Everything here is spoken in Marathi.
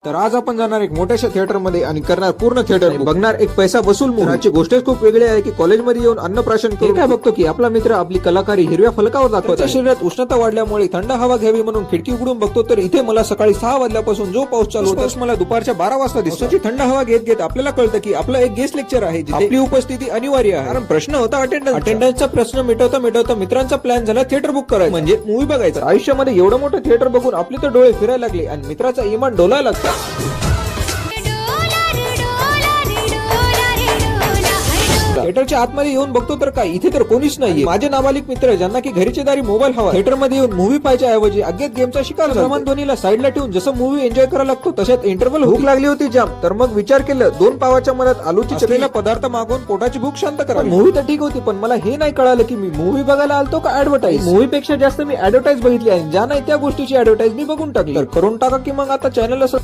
तर आज आपण जाणार एक मोठ्याशा थिएटर मध्ये आणि करणार पूर्ण थिएटर बघणार एक पैसा वसूल मूव्ही. गोष्टच खूप वेगळी आहे की कॉलेजमध्ये येऊन अन्नप्राशन करून काय बघतो की आपला मित्र आपली कलाकारी हिरव्या फलकावर दाखवतो. शरीरात उष्णता वाढल्यामुळे थंड हवा घ्यावी म्हणून खिडकी उघडून बघतो तर इथे मला सकाळी 6 वाजल्यापासून जो पाऊस चालू होता मला दुपारच्या 12 वाजता दिसतो. थंड हवा घेत घेत आपल्याला कळतं की आपलं एक गेस्ट लेक्चर आहे जिथे आपली उपस्थिती अनिवार्य आहे. कारण प्रश्न होता अटेंडन्सचा प्रश्न मिटवता मित्रांचा प्लॅन झाला थिएटर बुक करायचा म्हणजे मूव्ही बघायचं. आयुष्यामध्ये एवढं मोठं थिएटर बघून आपले तर डोळे फिरायला लागले आणि मित्राचा इमान डोलायला लागला. थिएटरच्या आतमध्ये येऊन बघतो तर काय इथे तर कोणीच नाहीये. माझे नाबालिक मित्र ज्यांना की घरीचे दारी मोबाईल हवा थिएटर मध्ये येऊन मूव्ही पाहायच्या ऐवजी अज्ञात गेमचा शिकार प्रमाण ध्वनीला साईडला ठेवून जसं मूव्ही एन्जॉय करायला लागतो तशात इंटरव्हल भूक लागली होती जाम. तर मग विचार केलं 2 पावाच्या मनात आलूची चटणीला पदार्थ मागून पोटाची भूक शांत करा. मूव्ही तर ठीक होती पण मला हे नाही कळालं की मी मूव्ही बघायला आलतो का ऍडव्हर्टाईज. मूव्ही पेक्षा जास्त मी ऍडव्हर्टाईज बघितली आहे ज्या नाही त्या गोष्टीची ऍडव्हर्टाईज मी बघून टाकली. तर करून टाका की मग आता चॅनल असं